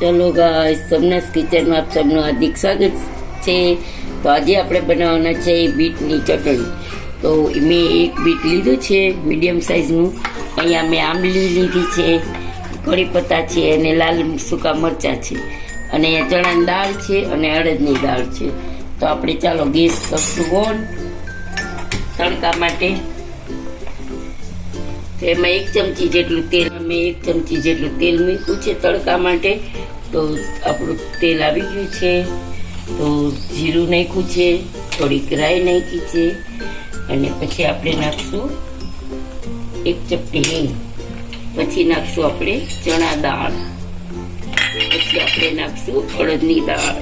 ચલો ગાઈસ, સોમનાથ કિચનમાં આપ સૌનું હાર્દિક સ્વાગત છે. તો આજે આપણે બનાવવાના છે બીટની ચટણી. તો મેં એક બીટ લીધું છે મીડિયમ સાઇઝનું. અહીંયા મેં આંબલી લીધી છે, કઢી પત્તા છે અને લાલ સૂકા મરચાં છે, અને ચણાની દાળ છે અને અડદની દાળ છે. તો આપણે ચાલો ગેસ કરશું ઓન તડકા માટે. તો એમાં 1 ચમચી જેટલું તેલ, મેં 1 ચમચી જેટલું તેલ મૂક્યું છે તડકા માટે. તો આપણું તેલ આવી ગયું છે. તો જીરું નાખ્યું છે, થોડીક રાઈ નાખી છે, અને પછી આપણે નાખશું 1 ચપટી હિંગ. પછી નાખશું આપણે ચણા દાળ, પછી આપણે નાખશું અડદની દાળ.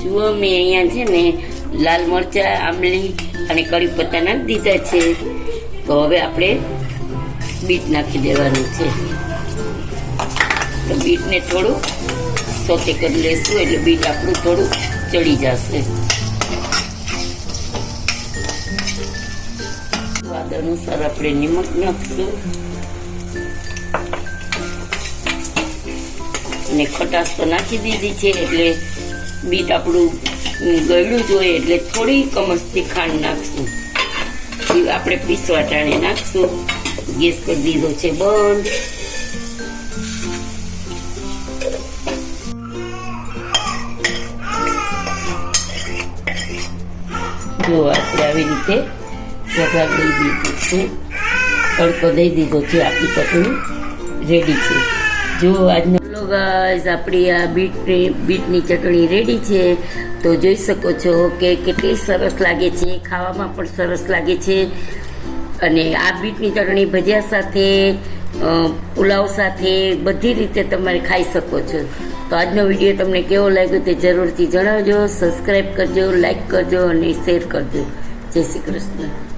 જુઓ, મેં અહીંયા છે ને લાલ મરચા, આંબલી અને કઢી પત્તા નાખી દીધા છે. તો હવે આપણે બીટ નાખી દેવાનું છે. તો બીટને થોડું સોતે કરી લેશું એટલે બીટ આપણું થોડું ચડી જશે. સ્વાદ અનુસાર આપણે નિમક નાખશું, અને ખટાશ તો નાખી દીધી છે એટલે બીટ આપણું ગળ્યું જોઈએ એટલે થોડી કમસથી ખાંડ નાખશું. આપણે પીસવા ટાણે નાખશું. ગેસ કરી દીધો છે બંધ. જો આપણે આવી રીતે વઘાર દઈ દીધું છે, તડકો દઈ દીધો છે. આપણી ચટણી રેડી છે. જો આજનો ગાઈસ આપણી આ બીટની ચટણી રેડી છે. તો જોઈ શકો છો કે કેટલી સરસ લાગે છે, ખાવામાં પણ સરસ લાગે છે. અને આ બીટની ચટણી ભજીયા સાથે, પુલાવ સાથે બધી રીતે તમારે ખાઈ શકો છો. તો આજનો વિડીયો તમને કેવો લાગ્યો તે જરૂરથી જણાવજો. સબસ્ક્રાઈબ કરજો, લાઈક કરજો અને શેર કરજો. જય શ્રી કૃષ્ણ.